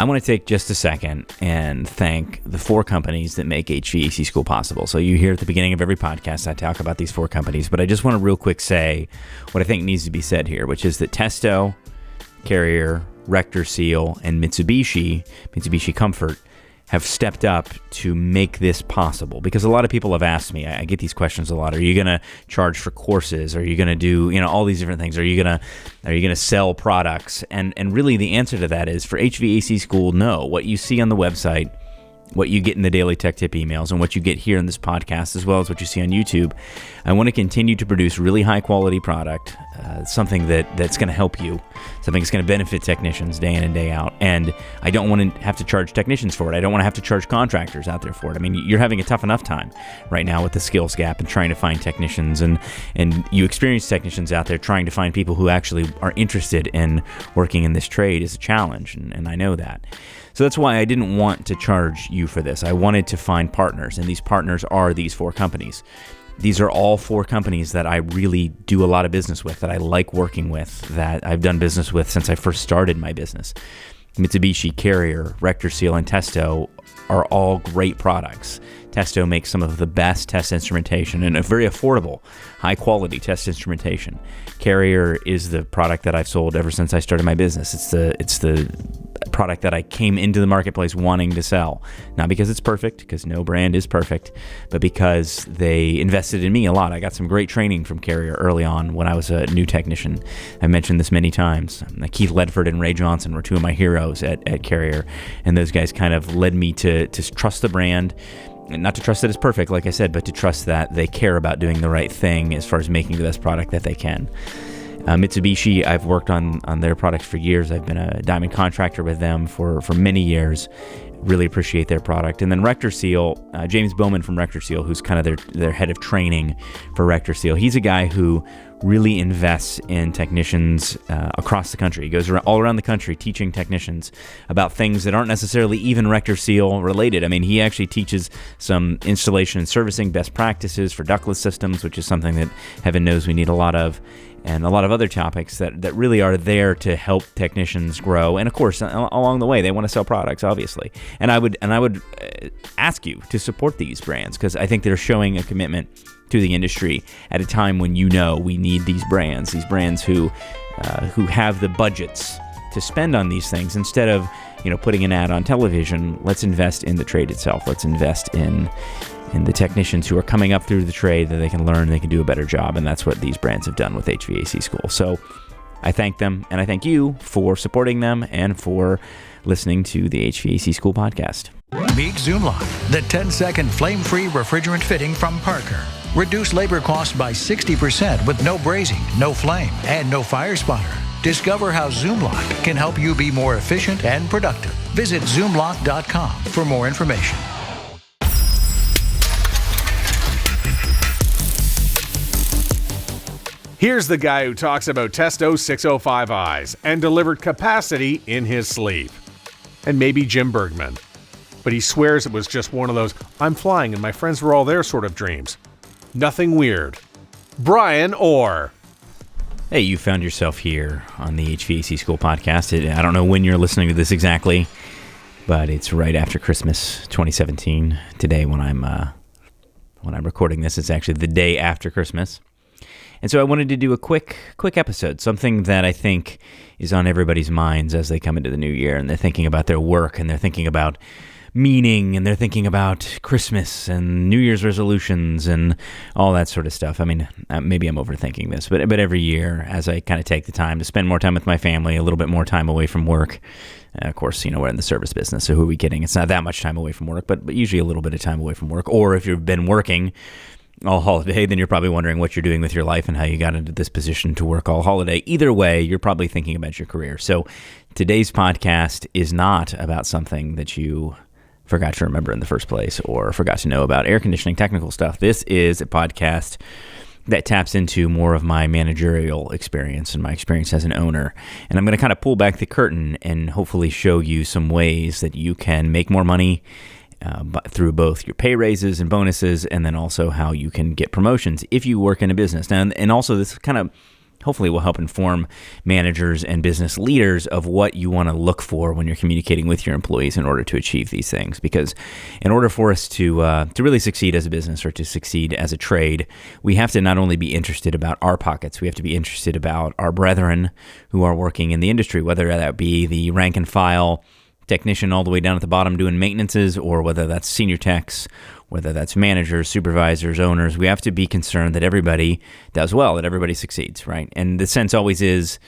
I want to take just a second and thank the 4 companies that make HVAC School possible. So you hear at the beginning of every podcast, I talk about these 4 companies, but I just want to real quick say what I think needs to be said here, which is that Testo, Carrier, RectorSeal, and Mitsubishi Comfort have stepped up to make this possible. Because a lot of people have asked me, I get these questions a lot. Are you going to charge for courses? Are you going to do, all these different things? Are you going to sell products? And really the answer to that is for HVAC School, no. What you see on the website, what you get in the daily tech tip emails, and what you get here in this podcast, as well as what you see on YouTube, I want to continue to produce really high quality product, something that's going to help you, something that's going to benefit technicians day in and day out. And I don't want to have to charge technicians for it. I don't want to have to charge contractors out there for it. I mean, you're having a tough enough time right now with the skills gap and trying to find technicians, and you experienced technicians out there trying to find people who actually are interested in working in this trade is a challenge, and I know that. So that's why I didn't want to charge you for this. I wanted to find partners, and these partners are these 4 companies. These are all 4 companies that I really do a lot of business with, that I like working with, that I've done business with since I first started my business. Mitsubishi, Carrier, RectorSeal, and Testo are all great products. Testo makes some of the best test instrumentation and a very affordable, high-quality test instrumentation. Carrier is the product that I've sold ever since I started my business. It's the product that I came into the marketplace wanting to sell. Not because it's perfect, because no brand is perfect, but because they invested in me a lot. I got some great training from Carrier early on when I was a new technician. I've mentioned this many times. Keith Ledford and Ray Johnson were 2 of my heroes at Carrier, and those guys kind of led me to trust the brand. Not to trust that it's perfect, like I said, but to trust that they care about doing the right thing as far as making the best product that they can. Mitsubishi, I've worked on their products for years. I've been a diamond contractor with them for many years. Really appreciate their product. And then RectorSeal, James Bowman from RectorSeal, who's kind of their head of training for RectorSeal. He's a guy who really invests in technicians across the country. He goes all around the country teaching technicians about things that aren't necessarily even RectorSeal related. I mean, he actually teaches some installation and servicing best practices for ductless systems, which is something that heaven knows we need a lot of, and a lot of other topics that really are there to help technicians grow. And of course, along the way, they want to sell products, obviously. And I would ask you to support these brands, because I think they're showing a commitment to the industry at a time when we need these brands who have the budgets to spend on these things. Instead of putting an ad on television, let's invest in the trade itself. Let's invest in the technicians who are coming up through the trade, that they can learn, they can do a better job, and that's what these brands have done with HVAC School. So I thank them, and I thank you for supporting them and for listening to the HVAC School podcast. Meet Zoomlock, the 10-second flame-free refrigerant fitting from Parker. Reduce labor costs by 60% with no brazing, no flame, and no fire spotter. Discover how Zoomlock can help you be more efficient and productive. Visit Zoomlock.com for more information. Here's the guy who talks about Testo 605Is and delivered capacity in his sleep. And maybe Jim Bergman. But he swears it was just one of those I'm flying and my friends were all there sort of dreams. Nothing weird. Brian Orr. Hey, you found yourself here on the HVAC School podcast. I don't know when you're listening to this exactly, but it's right after Christmas 2017. Today, when I'm recording this, it's actually the day after Christmas. And so I wanted to do a quick episode, something that I think is on everybody's minds as they come into the new year, and they're thinking about their work, and they're thinking about meaning, and they're thinking about Christmas and New Year's resolutions and all that sort of stuff. I mean, maybe I'm overthinking this, but every year as I kind of take the time to spend more time with my family, a little bit more time away from work. Of course, we're in the service business, so who are we kidding? It's not that much time away from work, but usually a little bit of time away from work. Or if you've been working all holiday, then you're probably wondering what you're doing with your life and how you got into this position to work all holiday. Either way, you're probably thinking about your career. So today's podcast is not about something that you forgot to remember in the first place or forgot to know about air conditioning technical stuff. This is a podcast that taps into more of my managerial experience and my experience as an owner. And I'm going to kind of pull back the curtain and hopefully show you some ways that you can make more money through both your pay raises and bonuses, and then also how you can get promotions if you work in a business. Now, and also this kind of hopefully will help inform managers and business leaders of what you want to look for when you're communicating with your employees in order to achieve these things. Because in order for us to really succeed as a business or to succeed as a trade, we have to not only be interested about our pockets, we have to be interested about our brethren who are working in the industry, whether that be the rank and file technician all the way down at the bottom doing maintenances, or whether that's senior techs, whether that's managers, supervisors, owners. We have to be concerned that everybody does well, that everybody succeeds, right? And the sense always is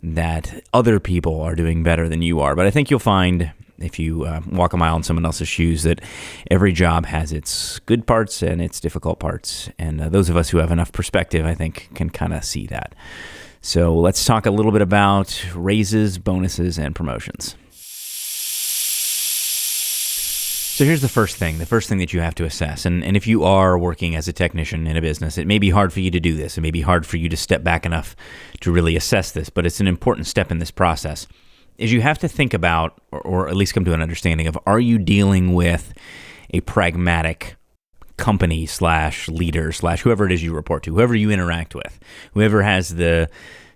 that other people are doing better than you are. But I think you'll find, if you walk a mile in someone else's shoes, that every job has its good parts and its difficult parts. And those of us who have enough perspective, I think, can kind of see that. So let's talk a little bit about raises, bonuses, and promotions. So here's the first thing that you have to assess. And if you are working as a technician in a business, it may be hard for you to do this. It may be hard for you to step back enough to really assess this, but it's an important step in this process, is you have to think about, or at least come to an understanding of, are you dealing with a pragmatic company / leader / whoever it is you report to, whoever you interact with, whoever has the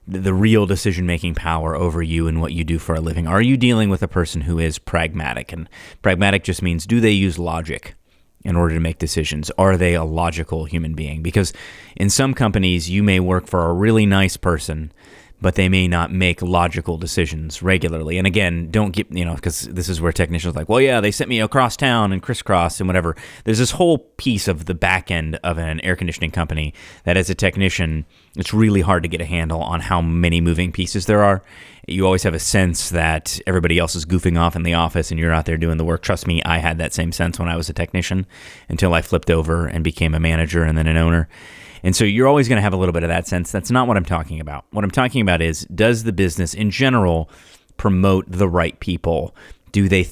real decision-making power over you and what you do for a living. Are you dealing with a person who is pragmatic? And pragmatic just means, do they use logic in order to make decisions? Are they a logical human being? Because in some companies, you may work for a really nice person, but they may not make logical decisions regularly. And again, don't get, because this is where technicians are like, well, yeah, they sent me across town and crisscross and whatever. There's this whole piece of the back end of an air conditioning company that as a technician, it's really hard to get a handle on how many moving pieces there are. You always have a sense that everybody else is goofing off in the office and you're out there doing the work. Trust me, I had that same sense when I was a technician until I flipped over and became a manager and then an owner. And so you're always going to have a little bit of that sense. That's not what I'm talking about. What I'm talking about is, does the business in general promote the right people? Do they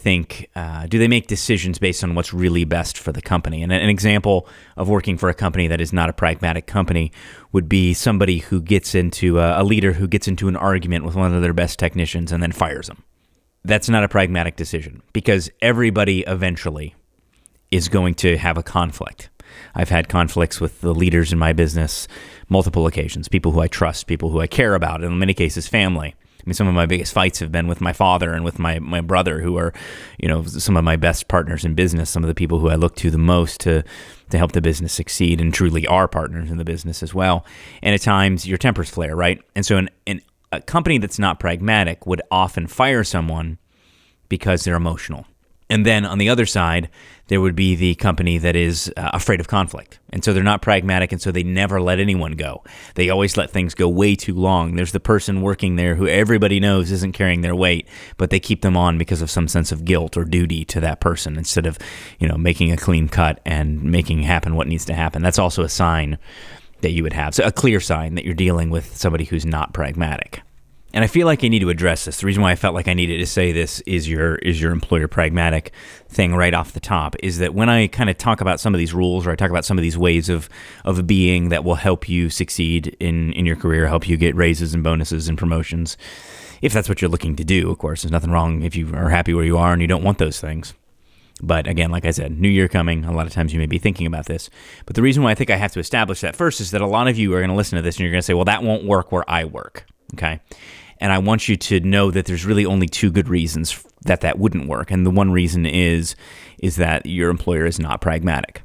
make decisions based on what's really best for the company? And an example of working for a company that is not a pragmatic company would be somebody who gets into a leader who gets into an argument with one of their best technicians and then fires them. That's not a pragmatic decision, because everybody eventually is going to have a conflict. I've had conflicts with the leaders in my business multiple occasions, people who I trust, people who I care about, and in many cases, family. I mean, some of my biggest fights have been with my father and with my brother, who are, some of my best partners in business, some of the people who I look to the most to help the business succeed, and truly are partners in the business as well. And at times, your tempers flare, right? And so a company that's not pragmatic would often fire someone because they're emotional. And then on the other side, there would be the company that is afraid of conflict. And so they're not pragmatic, and so they never let anyone go. They always let things go way too long. There's the person working there who everybody knows isn't carrying their weight, but they keep them on because of some sense of guilt or duty to that person instead of, making a clean cut and making happen what needs to happen. That's also a sign that you would have. So a clear sign that you're dealing with somebody who's not pragmatic. And I feel like I need to address this. The reason why I felt like I needed to say this is your employer pragmatic thing right off the top, is that when I kind of talk about some of these rules, or I talk about some of these ways of being that will help you succeed in your career, help you get raises and bonuses and promotions, if that's what you're looking to do, of course. There's nothing wrong if you are happy where you are and you don't want those things. But again, like I said, new year coming, a lot of times you may be thinking about this. But the reason why I think I have to establish that first is that a lot of you are going to listen to this and you're going to say, well, that won't work where I work, okay? And I want you to know that there's really only two good reasons that wouldn't work. And the one reason is that your employer is not pragmatic.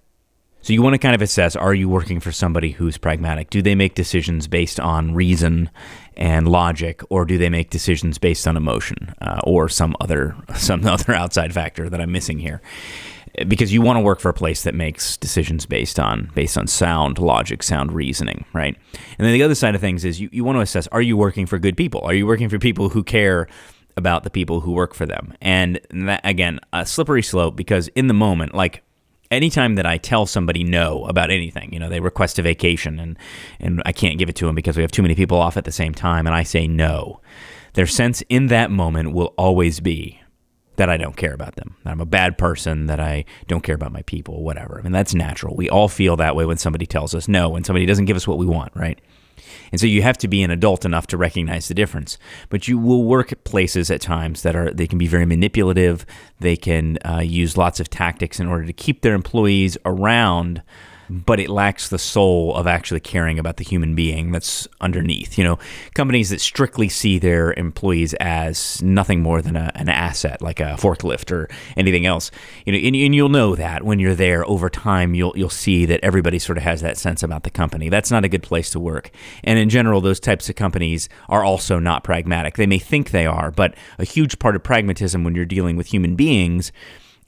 So you want to kind of assess, are you working for somebody who's pragmatic? Do they make decisions based on reason and logic, or do they make decisions based on emotion or some other outside factor that I'm missing here? Because you want to work for a place that makes decisions based on sound logic, sound reasoning, right? And then the other side of things is you want to assess, are you working for good people? Are you working for people who care about the people who work for them? And that, again, a slippery slope, because in the moment, like anytime that I tell somebody no about anything, they request a vacation and I can't give it to them because we have too many people off at the same time, and I say no, their sense in that moment will always be that I don't care about them, that I'm a bad person, that I don't care about my people, whatever. I mean, that's natural. We all feel that way when somebody tells us no, when somebody doesn't give us what we want, right? And so you have to be an adult enough to recognize the difference. But you will work at places at times they can be very manipulative. They can use lots of tactics in order to keep their employees around but it lacks the soul of actually caring about the human being that's underneath. Companies that strictly see their employees as nothing more than an asset, like a forklift or anything else. And you'll know that when you're there over time, you'll see that everybody sort of has that sense about the company. That's not a good place to work. And in general, those types of companies are also not pragmatic. They may think they are, but a huge part of pragmatism when you're dealing with human beings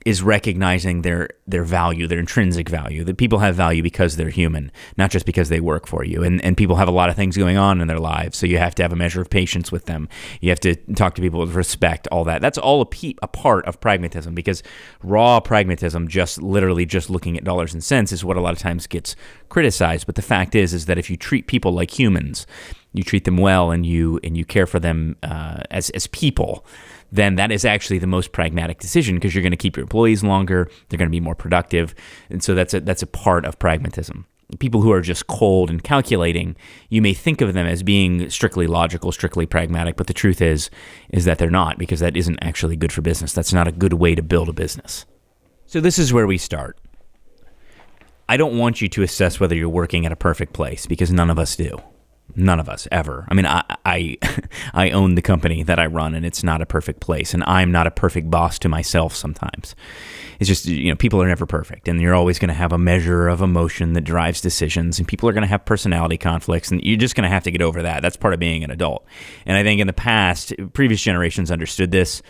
is recognizing their value, their intrinsic value, that people have value because they're human, not just because they work for you. And people have a lot of things going on in their lives, so you have to have a measure of patience with them. You have to talk to people with respect, all that. That's all a part of pragmatism, because raw pragmatism, just looking at dollars and cents, is what a lot of times gets criticized. But the fact is that if you treat people like humans, you treat them well, and you care for them as people, then that is actually the most pragmatic decision, because you're going to keep your employees longer, they're going to be more productive, and so that's a part of pragmatism. People who are just cold and calculating, you may think of them as being strictly logical, strictly pragmatic, but the truth is that they're not, because that isn't actually good for business. That's not a good way to build a business. So this is where we start. I don't want you to assess whether you're working at a perfect place, because none of us do. None of us, ever. I mean, I own the company that I run, and it's not a perfect place, and I'm not a perfect boss to myself sometimes. It's just, people are never perfect, and you're always going to have a measure of emotion that drives decisions, and people are going to have personality conflicts, and you're just going to have to get over that. That's part of being an adult. And I think in the past, previous generations understood this.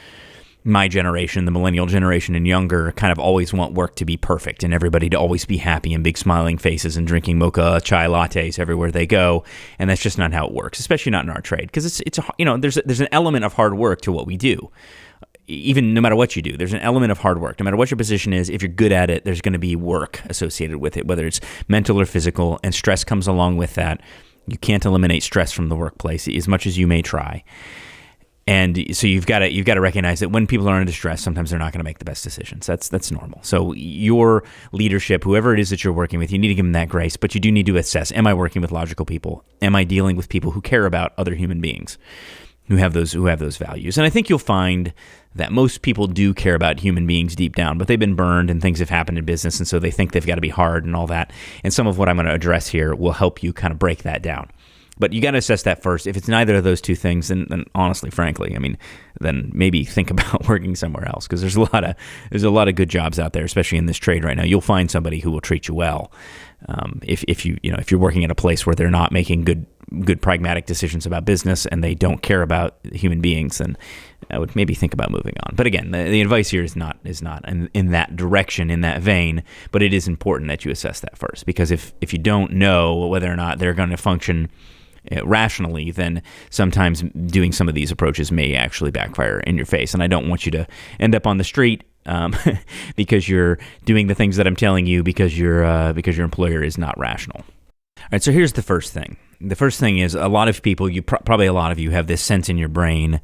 My generation, the millennial generation and younger, kind of always want work to be perfect and everybody to always be happy and big smiling faces and drinking mocha chai lattes everywhere they go. And that's just not how it works, especially not in our trade, because there's an element of hard work to what we do. Even no matter what you do, there's an element of hard work. No matter what your position is, if you're good at it, there's going to be work associated with it, whether it's mental or physical, and stress comes along with that. You can't eliminate stress from the workplace as much as you may try. And so you've got to recognize that when people are under stress, sometimes they're not going to make the best decisions. That's normal. So your leadership, whoever it is that you're working with, you need to give them that grace, but you do need to assess, am I working with logical people? Am I dealing with people who care about other human beings, who have those values? And I think you'll find that most people do care about human beings deep down, but they've been burned and things have happened in business, and so they think they've got to be hard and all that. And some of what I'm going to address here will help you kind of break that down. But you got to assess that first. If it's neither of those two things, then honestly, frankly, then maybe think about working somewhere else, because there's a lot of good jobs out there, especially in this trade right now. You'll find somebody who will treat you well. If you're working at a place where they're not making good pragmatic decisions about business and they don't care about human beings, then I would maybe think about moving on. But again, the advice here is not in that direction, in that vein. But it is important that you assess that first, because if you don't know whether or not they're going to function rationally, then sometimes doing some of these approaches may actually backfire in your face. And I don't want you to end up on the street because you're doing the things that I'm telling you because your employer is not rational. All right, so here's the first thing. The first thing is, a lot of people, probably a lot of you have this sense in your brain,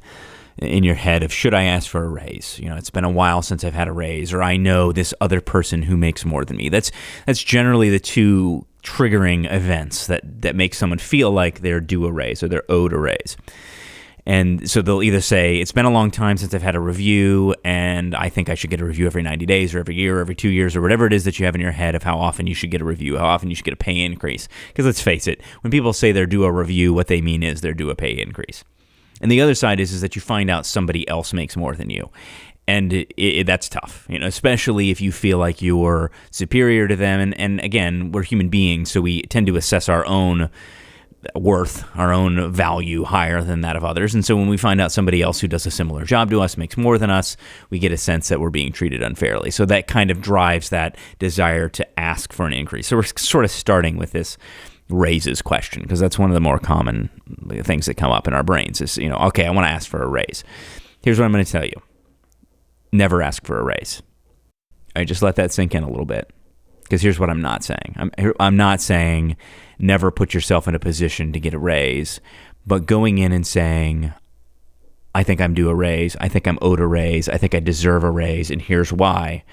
in your head, of, should I ask for a raise? It's been a while since I've had a raise, or I know this other person who makes more than me. That's generally the two triggering events that make someone feel like they're due a raise or they're owed a raise. And so they'll either say, it's been a long time since I've had a review, and I think I should get a review every 90 days or every year or every 2 years, or whatever it is that you have in your head of how often you should get a review, how often you should get a pay increase. Because let's face it, when people say they're due a review, what they mean is they're due a pay increase. And the other side is that you find out somebody else makes more than you. And that's tough, especially if you feel like you're superior to them. And again, we're human beings, so we tend to assess our own worth, our own value higher than that of others. And so when we find out somebody else who does a similar job to us makes more than us, we get a sense that we're being treated unfairly. So that kind of drives that desire to ask for an increase. So we're sort of starting with this raises question, because that's one of the more common things that come up in our brains is, okay, I want to ask for a raise. Here's what I'm going to tell you. Never ask for a raise. All right, just let that sink in a little bit, because here's what I'm not saying. I'm not saying never put yourself in a position to get a raise, but going in and saying, I think I'm due a raise, I think I'm owed a raise, I think I deserve a raise, and here's why,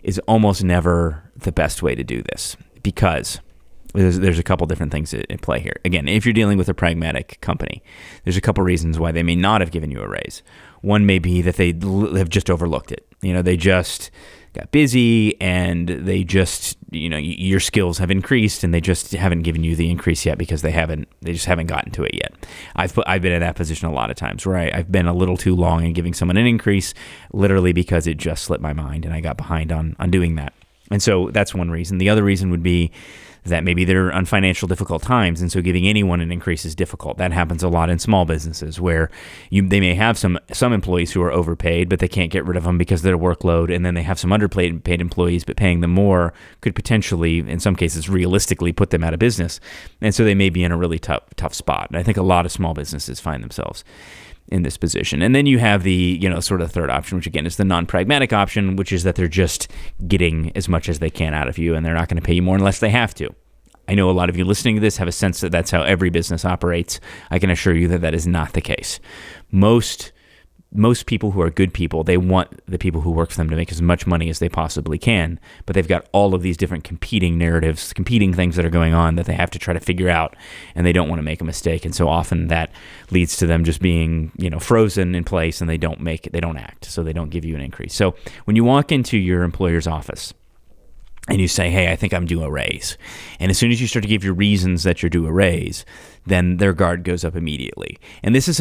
is almost never the best way to do this. Because there's a couple different things at play here. Again, if you're dealing with a pragmatic company, there's a couple reasons why they may not have given you a raise. One may be that they have just overlooked it. They just got busy and they just, your skills have increased and they just haven't given you the increase yet because they just haven't gotten to it yet. I've been in that position a lot of times where I've been a little too long in giving someone an increase, literally because it just slipped my mind and I got behind on doing that. And so that's one reason. The other reason would be that maybe they're on financial difficult times, and so giving anyone an increase is difficult. That happens a lot in small businesses where they may have some employees who are overpaid, but they can't get rid of them because of their workload, and then they have some underpaid employees, but paying them more could potentially, in some cases, realistically put them out of business. And so they may be in a really tough spot. And I think a lot of small businesses find themselves in this position. And then you have the, sort of third option, which again is the non-pragmatic option, which is that they're just getting as much as they can out of you and they're not going to pay you more unless they have to. I know a lot of you listening to this have a sense that that's how every business operates. I can assure you that is not the case. Most people who are good people, they want the people who work for them to make as much money as they possibly can, but they've got all of these different competing narratives, competing things that are going on that they have to try to figure out, and they don't want to make a mistake. And so often that leads to them just being, frozen in place, and they don't act, so they don't give you an increase. So when you walk into your employer's office, and you say, hey, I think I'm due a raise. And as soon as you start to give your reasons that you're due a raise, then their guard goes up immediately. And this is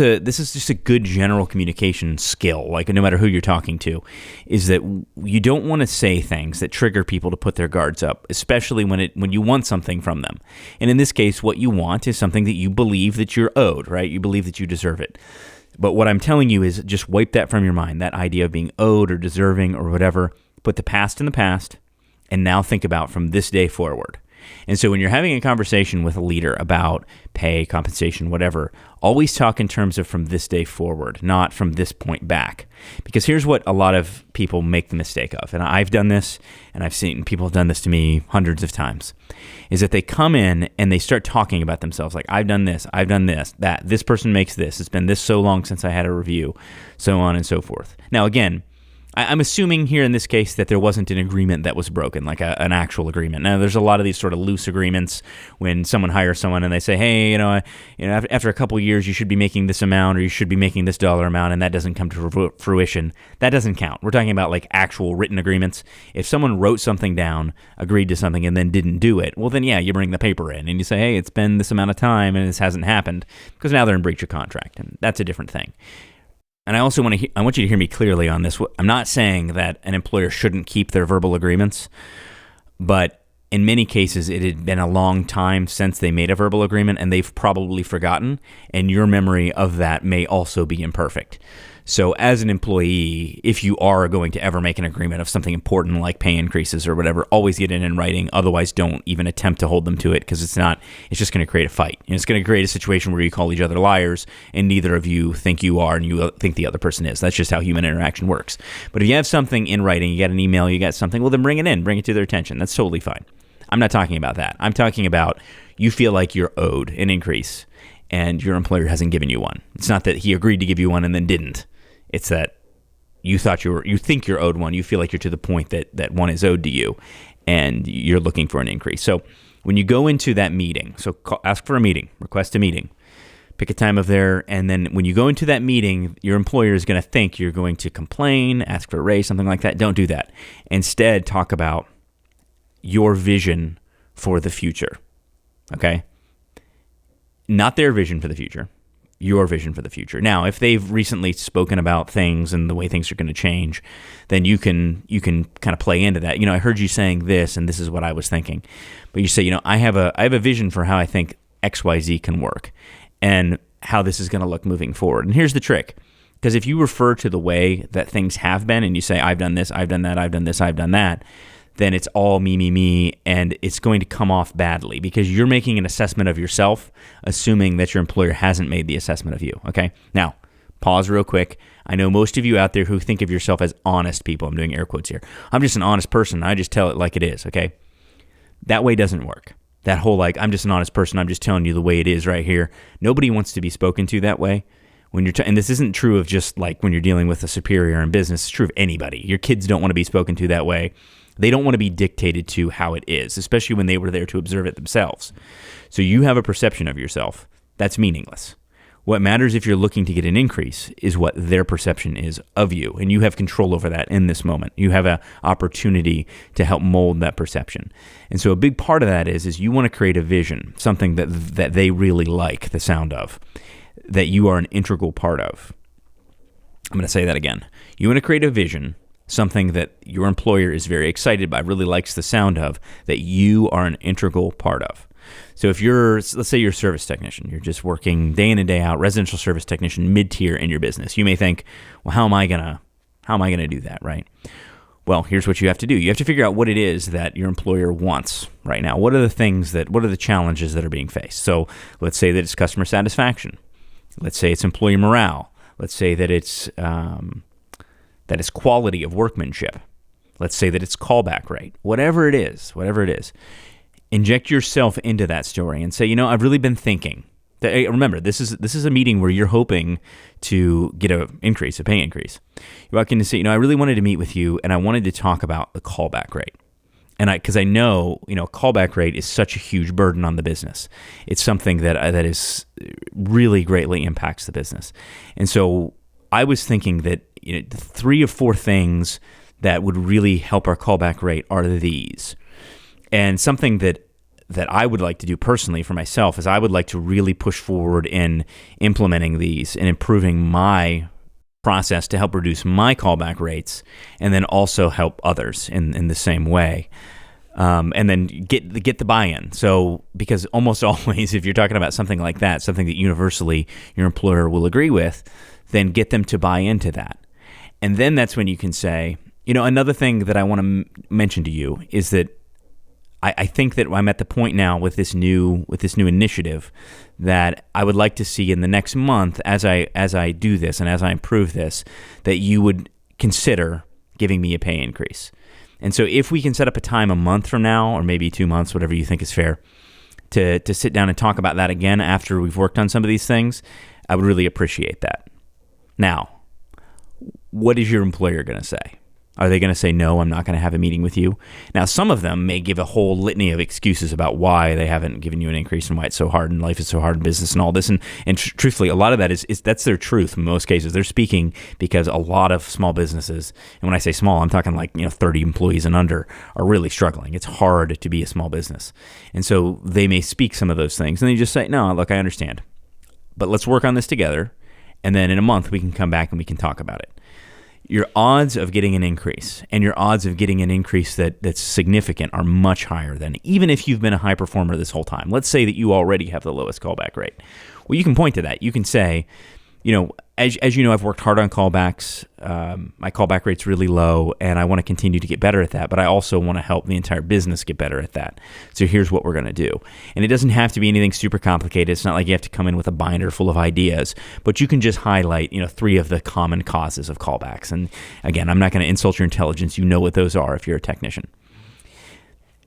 just a good general communication skill, like no matter who you're talking to, is that you don't want to say things that trigger people to put their guards up, especially when you want something from them. And in this case, what you want is something that you believe that you're owed, right? You believe that you deserve it. But what I'm telling you is just wipe that from your mind, that idea of being owed or deserving or whatever. Put the past in the past. And now think about from this day forward. And so when you're having a conversation with a leader about pay, compensation, whatever, always talk in terms of from this day forward, not from this point back. Because here's what a lot of people make the mistake of, and I've done this, and I've seen people have done this to me hundreds of times, is that they come in and they start talking about themselves like, I've done this, that, this person makes this, it's been this so long since I had a review, so on and so forth. Now again, I'm assuming here in this case that there wasn't an agreement that was broken, like an actual agreement. Now, there's a lot of these sort of loose agreements when someone hires someone and they say, hey, after a couple of years, you should be making this amount or you should be making this dollar amount, and that doesn't come to fruition. That doesn't count. We're talking about like actual written agreements. If someone wrote something down, agreed to something, and then didn't do it, well, then yeah, you bring the paper in and you say, hey, it's been this amount of time and this hasn't happened, because now they're in breach of contract, and that's a different thing. And I also want you to hear me clearly on this. I'm not saying that an employer shouldn't keep their verbal agreements, but in many cases, it had been a long time since they made a verbal agreement, and they've probably forgotten, and your memory of that may also be imperfect. So as an employee, if you are going to ever make an agreement of something important like pay increases or whatever, always get it in writing. Otherwise, don't even attempt to hold them to it, because it's just going to create a fight. And it's going to create a situation where you call each other liars and neither of you think you are and you think the other person is. That's just how human interaction works. But if you have something in writing, you got an email, you got something, well, then bring it in, bring it to their attention. That's totally fine. I'm not talking about that. I'm talking about you feel like you're owed an increase and your employer hasn't given you one. It's not that he agreed to give you one and then didn't. It's that you think you're owed one. You feel like you're to the point that one is owed to you, and you're looking for an increase. So when you go into that meeting, ask for a meeting, request a meeting, pick a time of there, and then when you go into that meeting, your employer is going to think you're going to complain, ask for a raise, something like that. Don't do that. Instead, talk about your vision for the future, okay? Not their vision for the future. Your vision for the future. Now, if they've recently spoken about things and the way things are going to change, then you can kind of play into that. I heard you saying this, and this is what I was thinking. But you say, I have a vision for how I think XYZ can work and how this is going to look moving forward. And here's the trick. Because if you refer to the way that things have been and you say, I've done this, I've done that, I've done this, I've done that, then it's all me, and it's going to come off badly because you're making an assessment of yourself, assuming that your employer hasn't made the assessment of you, okay? Now, pause real quick. I know most of you out there who think of yourself as honest people. I'm doing air quotes here. I'm just an honest person. I just tell it like it is, okay? That way doesn't work. That whole I'm just an honest person. I'm just telling you the way it is right here. Nobody wants to be spoken to that way. When you're and this isn't true of just like when you're dealing with a superior in business. It's true of anybody. Your kids don't want to be spoken to that way. They don't want to be dictated to how it is, especially when they were there to observe it themselves. So you have a perception of yourself. That's meaningless. What matters if you're looking to get an increase is what their perception is of you, and you have control over that in this moment. You have an opportunity to help mold that perception. And so a big part of that is you want to create a vision, something that they really like the sound of, that you are an integral part of. I'm going to say that again. You want to create a vision, something that your employer is very excited by, really likes the sound of, that you are an integral part of. So if let's say you're a service technician, you're just working day in and day out, residential service technician, mid-tier in your business. You may think, well, how am I gonna do that, right? Well, here's what you have to do. You have to figure out what it is that your employer wants right now. What are the challenges that are being faced? So let's say that it's customer satisfaction. Let's say it's employee morale. Let's say that it's quality of workmanship. Let's say that it's callback rate. Whatever it is, inject yourself into that story and say, I've really been thinking. Remember, this is a meeting where you're hoping to get a pay increase. You walk in to say, I really wanted to meet with you, and I wanted to talk about the callback rate. And because I know, callback rate is such a huge burden on the business. It's something that is really greatly impacts the business. And so I was thinking that 3 or 4 things that would really help our callback rate are these. And something that I would like to do personally for myself is I would like to really push forward in implementing these and improving my process to help reduce my callback rates, and then also help others in the same way. And then get the buy-in. So, because almost always, if you're talking about something like that, something that universally your employer will agree with, then get them to buy into that. And then that's when you can say, another thing that I want to mention to you is that I think that I'm at the point now with this new initiative that I would like to see in the next month, as I do this and as I improve this, that you would consider giving me a pay increase. And so if we can set up a time a month from now, or maybe 2 months, whatever you think is fair, to sit down and talk about that again after we've worked on some of these things, I would really appreciate that. Now, what is your employer going to say? Are they going to say, no, I'm not going to have a meeting with you? Now, some of them may give a whole litany of excuses about why they haven't given you an increase and why it's so hard and life is so hard in business and all this. And truthfully, a lot of that is that's their truth in most cases. They're speaking because a lot of small businesses, and when I say small, I'm talking like 30 employees and under, are really struggling. It's hard to be a small business. And so they may speak some of those things. And they just say, no, look, I understand. But let's work on this together. And then in a month, we can come back and we can talk about it. Your odds of getting an increase and your odds of getting an increase that's significant are much higher than even if you've been a high performer this whole time. Let's say that you already have the lowest callback rate. Well, you can point to that. You can say, as you know, I've worked hard on callbacks. My callback rate's really low, and I want to continue to get better at that, but I also want to help the entire business get better at that. So here's what we're going to do. And it doesn't have to be anything super complicated. It's not like you have to come in with a binder full of ideas, but you can just highlight, 3 of the common causes of callbacks. And again, I'm not going to insult your intelligence. You know what those are if you're a technician.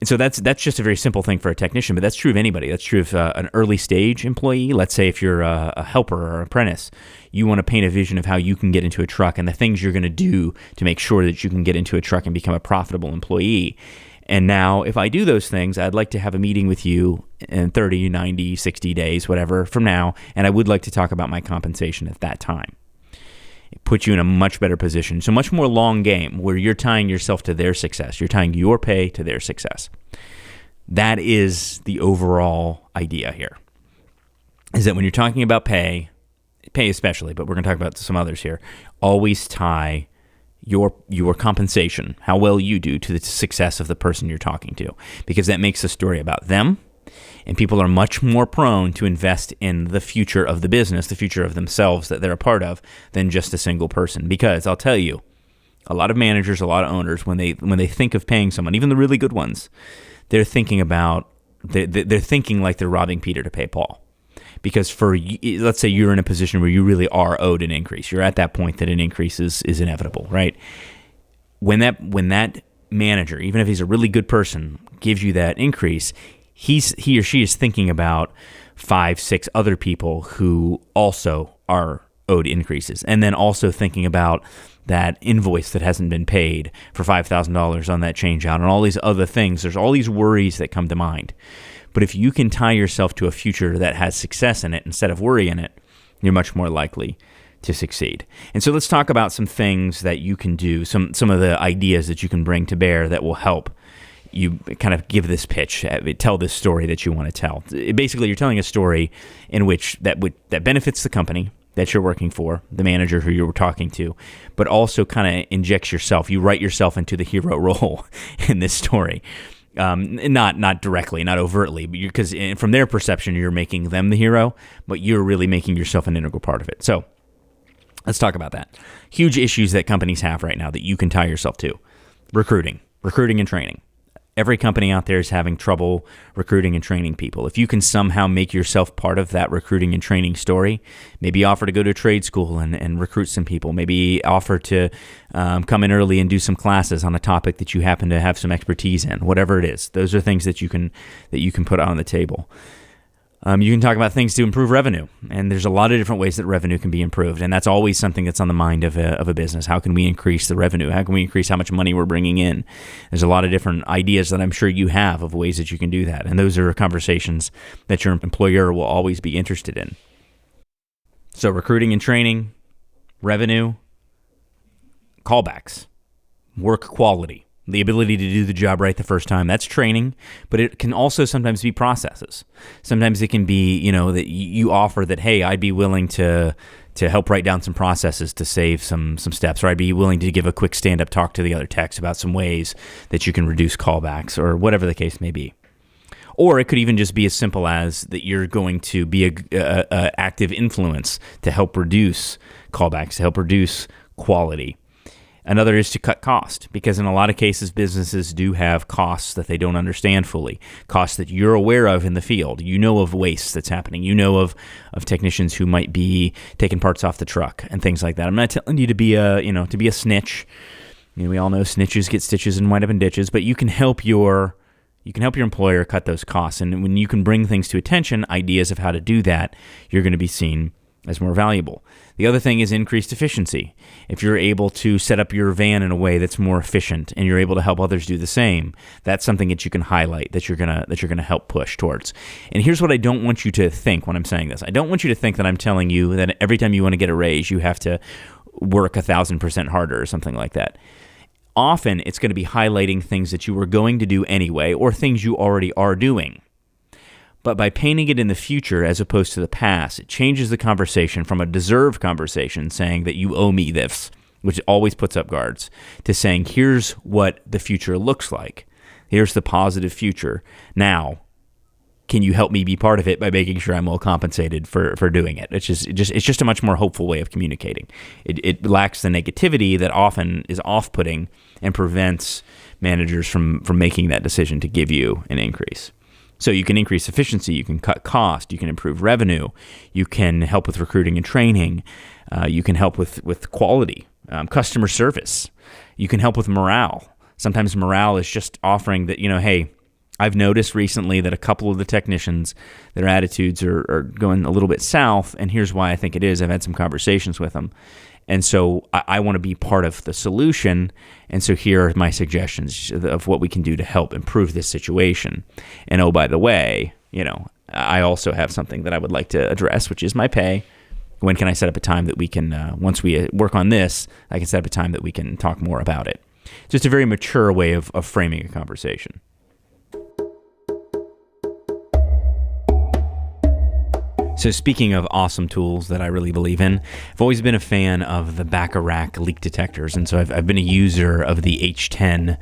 And so that's just a very simple thing for a technician, but that's true of anybody. That's true of an early stage employee. Let's say if you're a helper or an apprentice, you want to paint a vision of how you can get into a truck and the things you're going to do to make sure that you can get into a truck and become a profitable employee. And now, if I do those things, I'd like to have a meeting with you in 30, 90, 60 days, whatever, from now, and I would like to talk about my compensation at that time. It puts you in a much better position. So much more long game where you're tying yourself to their success. You're tying your pay to their success. That is the overall idea here. Is that when you're talking about pay especially, but we're going to talk about some others here, always tie your compensation, how well you do, to the success of the person you're talking to, because that makes a story about them. And people are much more prone to invest in the future of the business, the future of themselves that they're a part of, than just a single person. Because I'll tell you, a lot of managers, a lot of owners, when they think of paying someone, even the really good ones, they're thinking like they're robbing Peter to pay Paul. Because let's say you're in a position where you really are owed an increase. You're at that point that an increase is inevitable, right? When that manager, even if he's a really good person, gives you that increase, he or she is thinking about 5, 6 other people who also are owed increases. And then also thinking about that invoice that hasn't been paid for $5,000 on that change out and all these other things. There's all these worries that come to mind. But if you can tie yourself to a future that has success in it instead of worry in it, you're much more likely to succeed. And so let's talk about some things that you can do, some of the ideas that you can bring to bear that will help you kind of give this pitch, tell this story that you want to tell. Basically, you're telling a story in which that benefits the company that you're working for, the manager who you're talking to, but also kind of injects yourself. You write yourself into the hero role in this story. Not directly, not overtly, because from their perception, you're making them the hero, but you're really making yourself an integral part of it. So let's talk about that. Huge issues that companies have right now that you can tie yourself to. Recruiting and training. Every company out there is having trouble recruiting and training people. If you can somehow make yourself part of that recruiting and training story, maybe offer to go to a trade school and recruit some people. Maybe offer to come in early and do some classes on a topic that you happen to have some expertise in. Whatever it is, those are things that you can put on the table. You can talk about things to improve revenue, and there's a lot of different ways that revenue can be improved, and that's always something that's on the mind of a business. How can we increase the revenue? How can we increase how much money we're bringing in? There's a lot of different ideas that I'm sure you have of ways that you can do that, and those are conversations that your employer will always be interested in. So recruiting and training, revenue, callbacks, work quality. The ability to do the job right the first time, that's training, but it can also sometimes be processes. Sometimes it can be, that you offer that, hey, I'd be willing to help write down some processes to save some steps, or I'd be willing to give a quick stand-up talk to the other techs about some ways that you can reduce callbacks, or whatever the case may be. Or it could even just be as simple as that you're going to be a active influence to help reduce callbacks, to help reduce quality. Another is to cut cost, because in a lot of cases, businesses do have costs that they don't understand fully, costs that you're aware of in the field. You know of waste that's happening. You know of technicians who might be taking parts off the truck and things like that. I'm not telling you to be a snitch. We all know snitches get stitches and wind up in ditches, but you can help your employer cut those costs. And when you can bring things to attention, ideas of how to do that, you're going to be seen as more valuable. The other thing is increased efficiency. If you're able to set up your van in a way that's more efficient and you're able to help others do the same, that's something that you can highlight, that you're gonna help push towards. And here's what I don't want you to think when I'm saying this. I don't want you to think that I'm telling you that every time you want to get a raise, you have to work 1,000% harder or something like that. Often it's going to be highlighting things that you were going to do anyway, or things you already are doing. But by painting it in the future as opposed to the past, it changes the conversation from a deserved conversation saying that you owe me this, which always puts up guards, to saying here's what the future looks like. Here's the positive future. Now, can you help me be part of it by making sure I'm well compensated for doing it? It's just a much more hopeful way of communicating. It lacks the negativity that often is off-putting and prevents managers from making that decision to give you an increase. So you can increase efficiency, you can cut cost, you can improve revenue, you can help with recruiting and training, you can help with quality, customer service, you can help with morale. Sometimes morale is just offering that, hey, I've noticed recently that a couple of the technicians, their attitudes are going a little bit south, and here's why I think it is. I've had some conversations with them. And so I want to be part of the solution, and so here are my suggestions of what we can do to help improve this situation. And oh, by the way, I also have something that I would like to address, which is my pay. When can I set up a time that we can, once we work on this, I can set up a time that we can talk more about it. Just a very mature way of framing a conversation. So speaking of awesome tools that I really believe in, I've always been a fan of the Bacharach leak detectors, and so I've been a user of the H10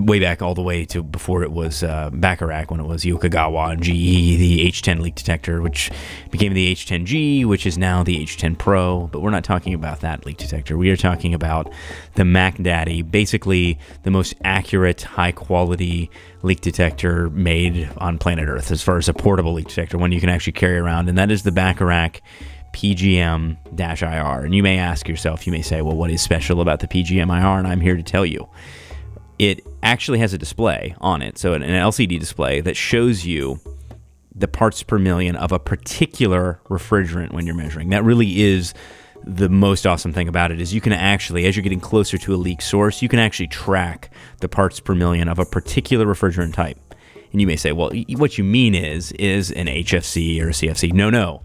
way back all the way to before it was Bacharach, when it was Yokogawa and GE, the H10 leak detector, which became the H10G, which is now the H10 Pro, but we're not talking about that leak detector. We are talking about the Mac Daddy, basically the most accurate, high-quality leak detector made on planet Earth as far as a portable leak detector, one you can actually carry around, and that is the Bacharach PGM-IR. And you may ask yourself, you may say, well, what is special about the PGM-IR? And I'm here to tell you. It actually has a display on it, so an LCD display that shows you the parts per million of a particular refrigerant when you're measuring. That really is the most awesome thing about it is you can actually, as you're getting closer to a leak source, you can actually track the parts per million of a particular refrigerant type. And you may say, well, what you mean is an HFC or a CFC. No,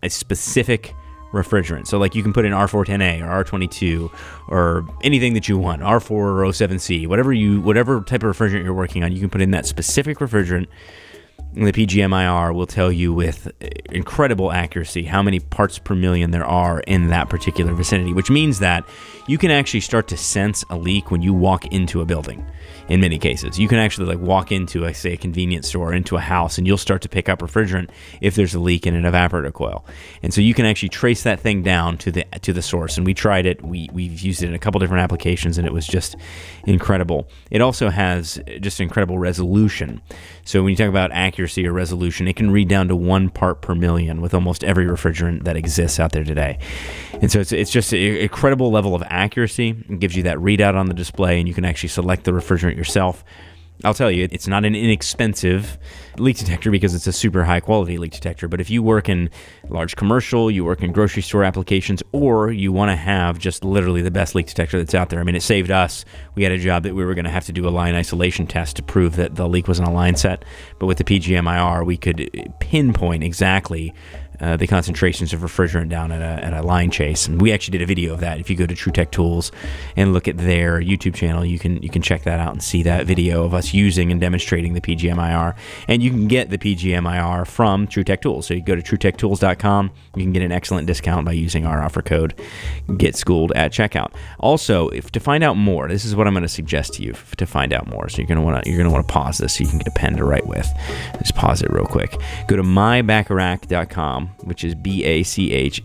a specific refrigerant. So like you can put in R410A or R22 or anything that you want, R4 or O7C, whatever type of refrigerant you're working on, you can put in that specific refrigerant. And the PGMIR will tell you with incredible accuracy how many parts per million there are in that particular vicinity, which means that you can actually start to sense a leak when you walk into a building. In many cases, you can actually walk into, say, a convenience store, into a house, and you'll start to pick up refrigerant if there's a leak in an evaporator coil. And so you can actually trace that thing down to the source. And we tried it. We've used it in a couple different applications, and it was just incredible. It also has just incredible resolution. So when you talk about accuracy or resolution, it can read down to 1 part per million with almost every refrigerant that exists out there today. And so it's just an incredible level of accuracy. It gives you that readout on the display, and you can actually select the refrigerant yourself. I'll tell you, it's not an inexpensive leak detector because it's a super high quality leak detector. But if you work in large commercial, you work in grocery store applications, or you want to have just literally the best leak detector that's out there. I mean, it saved us. We had a job that we were going to have to do a line isolation test to prove that the leak was in a line set. But with the PGMIR, we could pinpoint exactly the concentrations of refrigerant down at a line chase. And we actually did a video of that. If you go to TruTech Tools and look at their YouTube channel, you can check that out and see that video of us using and demonstrating the PGMIR. And you can get the PGMIR from TruTech Tools. So you go to TruTechTools.com, you can get an excellent discount by using our offer code GetSchooled at checkout. Also, to find out more, this is what I'm going to suggest to you to find out more. So you're going to want to pause this so you can get a pen to write with. Just pause it real quick. Go to mybacharach.com, which is BACHARACH,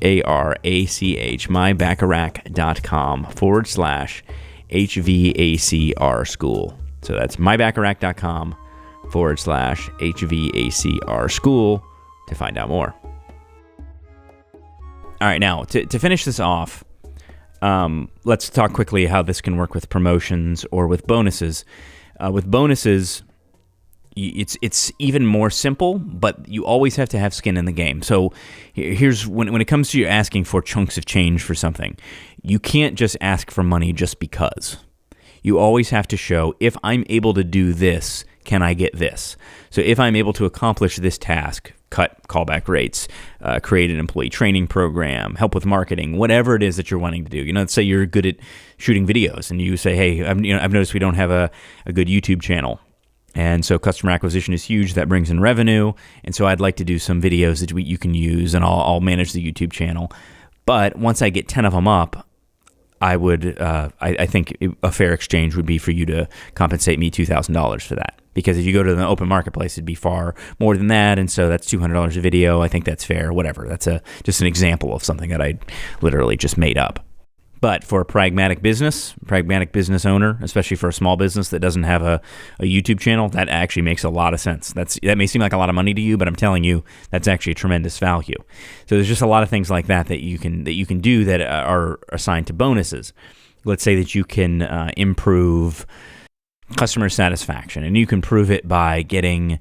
mybacharach.com/HVACR school. So that's mybacharach.com/HVACR school to find out more. All right, now to finish this off, let's talk quickly how this can work with promotions or with bonuses. With bonuses, it's even more simple, but you always have to have skin in the game. So here's when it comes to you asking for chunks of change for something, you can't just ask for money just because. You always have to show, if I'm able to do this, can I get this? So if I'm able to accomplish this task, cut callback rates, create an employee training program, help with marketing, whatever it is that you're wanting to do. Let's say you're good at shooting videos and you say, hey, I've noticed we don't have a good YouTube channel. And so customer acquisition is huge. That brings in revenue. And so I'd like to do some videos that you can use, and I'll manage the YouTube channel. But once I get 10 of them up, I would, I think a fair exchange would be for you to compensate me $2,000 for that. Because if you go to the open marketplace, it'd be far more than that. And so that's $200 a video. I think that's fair, whatever. That's just an example of something that I literally just made up. But for a pragmatic business owner, especially for a small business that doesn't have a YouTube channel, that actually makes a lot of sense. That may seem like a lot of money to you, but I'm telling you, that's actually a tremendous value. So there's just a lot of things like that you can do that are assigned to bonuses. Let's say that you can improve customer satisfaction, and you can prove it by getting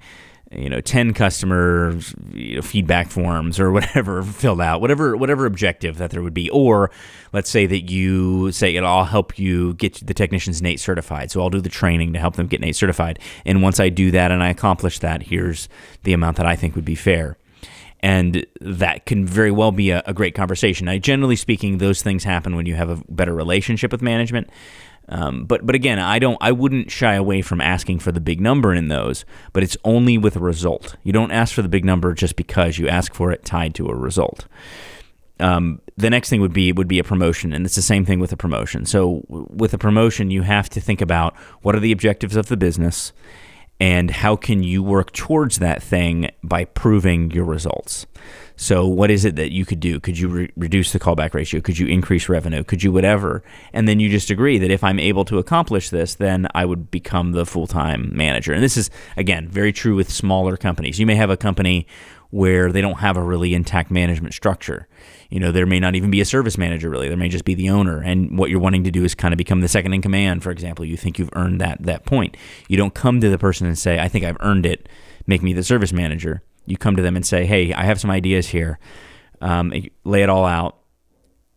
10 customer feedback forms or whatever filled out, whatever objective that there would be. Or let's say that you say, I'll help you get the technicians NATE certified. So I'll do the training to help them get NATE certified. And once I do that and I accomplish that, here's the amount that I think would be fair. And that can very well be a great conversation. Now, generally speaking, those things happen when you have a better relationship with management. But again, I wouldn't shy away from asking for the big number in those, but it's only with a result. You don't ask for the big number just because, you ask for it tied to a result. The next thing would be a promotion, and it's the same thing with a promotion. So with a promotion, you have to think about what are the objectives of the business and how can you work towards that thing by proving your results. So what is it that you could do? Could you reduce the callback ratio? Could you increase revenue? Could you whatever? And then you just agree that if I'm able to accomplish this, then I would become the full-time manager. And this is, again, very true with smaller companies. You may have a company where they don't have a really intact management structure. There may not even be a service manager, really. There may just be the owner. And what you're wanting to do is kind of become the second in command, for example. You think you've earned that point. You don't come to the person and say, I think I've earned it, make me the service manager. You come to them and say, hey, I have some ideas here. Lay it all out.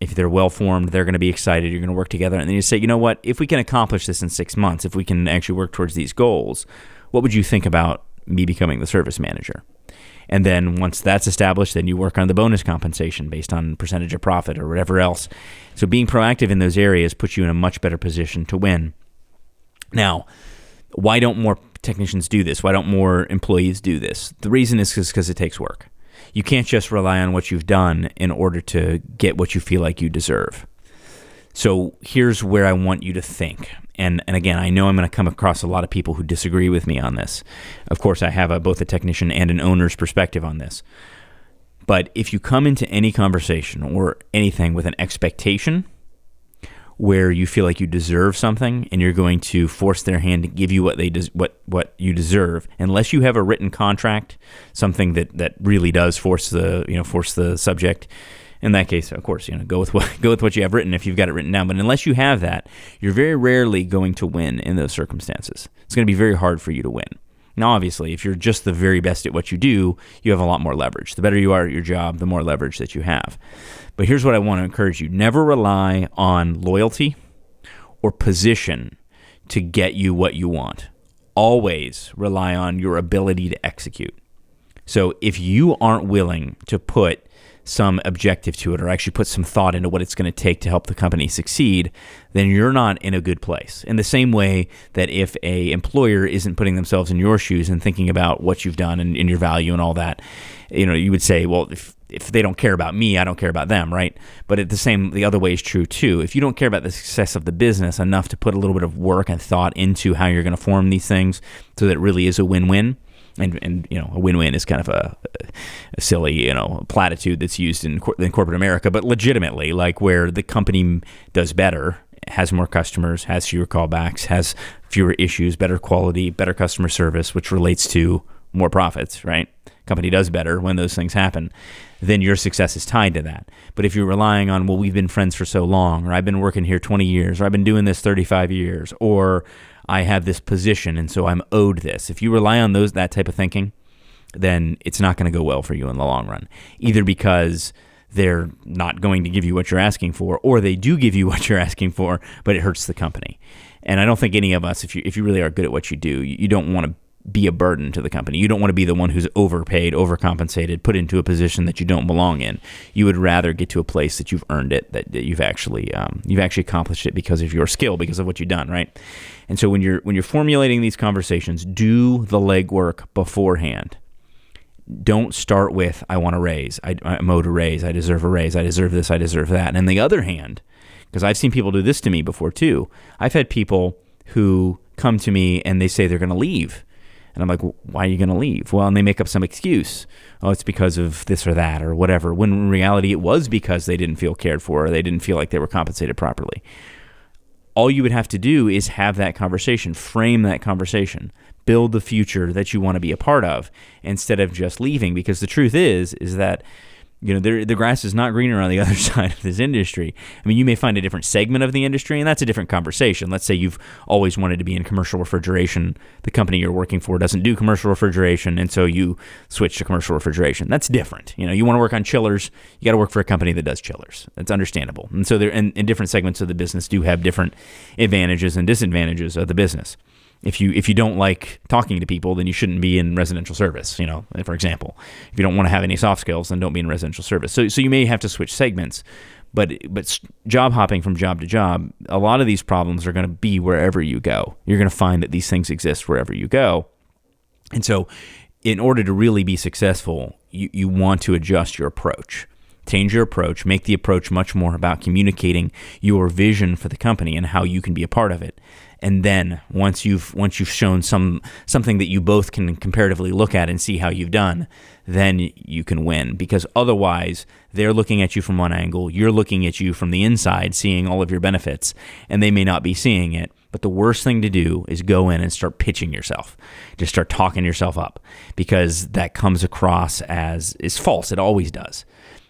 If they're well-formed, they're going to be excited. You're going to work together. And then you say, you know what, if we can accomplish this in 6 months, if we can actually work towards these goals, what would you think about me becoming the service manager? And then once that's established, then you work on the bonus compensation based on percentage of profit or whatever else. So being proactive in those areas puts you in a much better position to win. Now, why don't more technicians do this? Why don't more employees do this? The reason is because it takes work. You can't just rely on what you've done in order to get what you feel like you deserve. So here's where I want you to think. And again, I know I'm going to come across a lot of people who disagree with me on this. Of course, I have both a technician and an owner's perspective on this. But if you come into any conversation or anything with an expectation where you feel like you deserve something and you're going to force their hand to give you what you deserve, unless you have a written contract, something that really does force the subject. In that case, of course, go with what you have written if you've got it written down. But unless you have that, you're very rarely going to win in those circumstances. It's going to be very hard for you to win. Now, obviously, if you're just the very best at what you do, you have a lot more leverage. The better you are at your job, the more leverage that you have. But here's what I want to encourage you. Never rely on loyalty or position to get you what you want. Always rely on your ability to execute. So if you aren't willing to put some objective to it or actually put some thought into what it's going to take to help the company succeed, then you're not in a good place. In the same way that if a employer isn't putting themselves in your shoes and thinking about what you've done and your value and all that, you would say, well, if they don't care about me, I don't care about them, right? But the other way is true too. If you don't care about the success of the business enough to put a little bit of work and thought into how you're going to form these things so that it really is a win-win, and a win-win is kind of a silly platitude that's used in corporate America, but legitimately, like where the company does better, has more customers, has fewer callbacks, has fewer issues, better quality, better customer service, which relates to more profits, right? Company does better when those things happen, then your success is tied to that. But if you're relying on, well, we've been friends for so long, or I've been working here 20 years, or I've been doing this 35 years, or I have this position and so I'm owed this. If you rely on that type of thinking, then it's not going to go well for you in the long run. Either because they're not going to give you what you're asking for, or they do give you what you're asking for, but it hurts the company. And I don't think any of us, if you really are good at what you do, you don't want to be a burden to the company. You don't want to be the one who's overpaid, overcompensated, put into a position that you don't belong in. You would rather get to a place that you've earned it, that you've actually accomplished it because of your skill, because of what you've done, right? And so when you're formulating these conversations, do the legwork beforehand. Don't start with, I want a raise, I'm owed a raise, I deserve a raise, I deserve this, I deserve that. And on the other hand, because I've seen people do this to me before too, I've had people who come to me and they say they're going to leave. And I'm like, well, why are you going to leave? Well, and they make up some excuse. Oh, it's because of this or that or whatever. When in reality, it was because they didn't feel cared for or they didn't feel like they were compensated properly. All you would have to do is have that conversation, frame that conversation, build the future that you want to be a part of instead of just leaving. Because the truth is that the grass is not greener on the other side of this industry. I mean, you may find a different segment of the industry, and that's a different conversation. Let's say you've always wanted to be in commercial refrigeration. The company you're working for doesn't do commercial refrigeration, and so you switch to commercial refrigeration. That's different. You want to work on chillers, you got to work for a company that does chillers. That's understandable. And so in different segments of the business do have different advantages and disadvantages of the business. If you don't like talking to people, then you shouldn't be in residential service, for example. If you don't want to have any soft skills, then don't be in residential service. So you may have to switch segments, but job hopping from job to job, a lot of these problems are going to be wherever you go. You're going to find that these things exist wherever you go. And so in order to really be successful, you want to adjust your approach. Change your approach, make the approach much more about communicating your vision for the company and how you can be a part of it. And then once you've shown something that you both can comparatively look at and see how you've done, then you can win. Because otherwise, they're looking at you from one angle, you're looking at you from the inside, seeing all of your benefits, and they may not be seeing it. But the worst thing to do is go in and start pitching yourself. Just start talking yourself up, because that comes across as is false. It always does.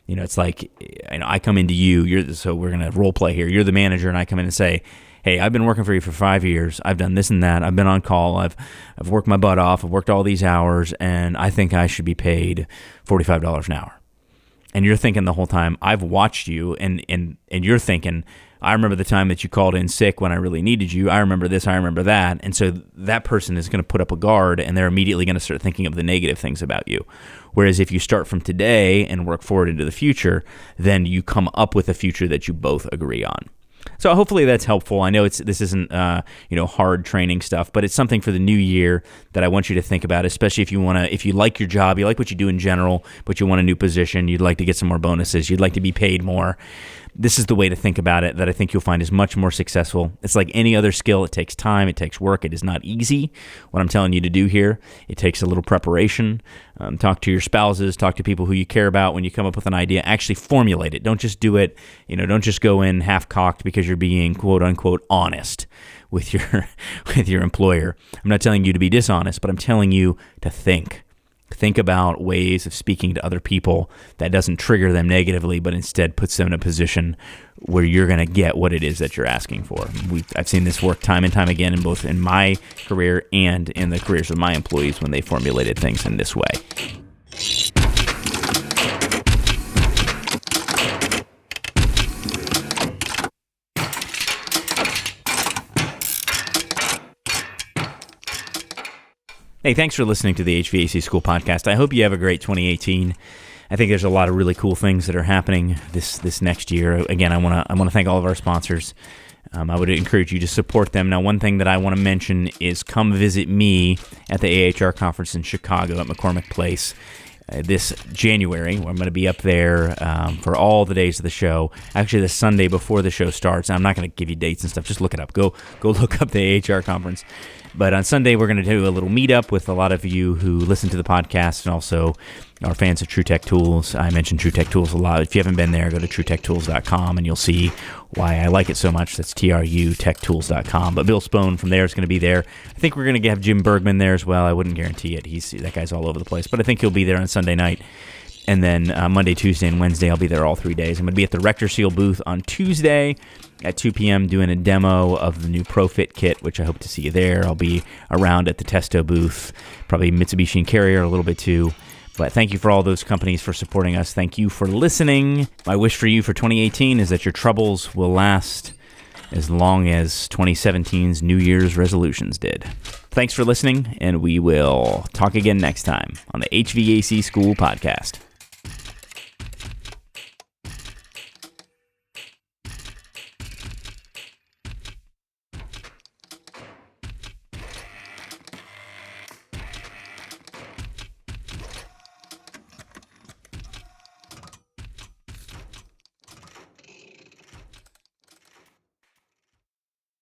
It's like, I come into you, so we're going to role play here. You're the manager, and I come in and say, hey, I've been working for you for 5 years. I've done this and that. I've been on call. I've worked my butt off. I've worked all these hours, and I think I should be paid $45 an hour. and you're thinking the whole time, I've watched you, and you're thinking, I remember the time that you called in sick when I really needed you. I remember this, I remember that. And so that person is going to put up a guard, and they're immediately going to start thinking of the negative things about you. Whereas if you start from today and work forward into the future, then you come up with a future that you both agree on. So hopefully that's helpful. I know this isn't hard training stuff, but it's something for the new year that I want you to think about, especially if you like your job, you like what you do in general, but you want a new position, you'd like to get some more bonuses, you'd like to be paid more. This is the way to think about it that I think you'll find is much more successful. It's like any other skill. It takes time. It takes work. It is not easy, what I'm telling you to do here. It takes a little preparation. Talk to your spouses. Talk to people who you care about when you come up with an idea. Actually formulate it. Don't just do it. Don't just go in half-cocked because you're being quote-unquote honest with your employer. I'm not telling you to be dishonest, but I'm telling you to think. Think about ways of speaking to other people that doesn't trigger them negatively, but instead puts them in a position where you're going to get what it is that you're asking for. I've seen this work time and time again in both in my career and in the careers of my employees when they formulated things in this way. Hey, thanks for listening to the HVAC School Podcast. I hope you have a great 2018. I think there's a lot of really cool things that are happening this next year. Again, I want to thank all of our sponsors. I would encourage you to support them. Now, one thing that I want to mention is come visit me at the AHR conference in Chicago at McCormick Place this January. I'm going to be up there for all the days of the show. Actually, the Sunday before the show starts. I'm not going to give you dates and stuff. Just look it up. Go look up the AHR conference. But on Sunday, we're going to do a little meetup with a lot of you who listen to the podcast and also are fans of TruTech Tools. I mention TruTech Tools a lot. If you haven't been there, go to TruTechTools.com and you'll see why I like it so much. That's TruTechTools.com. But Bill Spohn from there is going to be there. I think we're going to have Jim Bergman there as well. I wouldn't guarantee it. That guy's all over the place. But I think he'll be there on Sunday night. And then Monday, Tuesday, and Wednesday, I'll be there all 3 days. I'm going to be at the RectorSeal booth on Tuesday at 2 p.m. doing a demo of the new ProFit kit, which I hope to see you there. I'll be around at the Testo booth, probably Mitsubishi and Carrier a little bit too. But thank you for all those companies for supporting us. Thank you for listening. My wish for you for 2018 is that your troubles will last as long as 2017's New Year's resolutions did. Thanks for listening, and we will talk again next time on the HVAC School Podcast.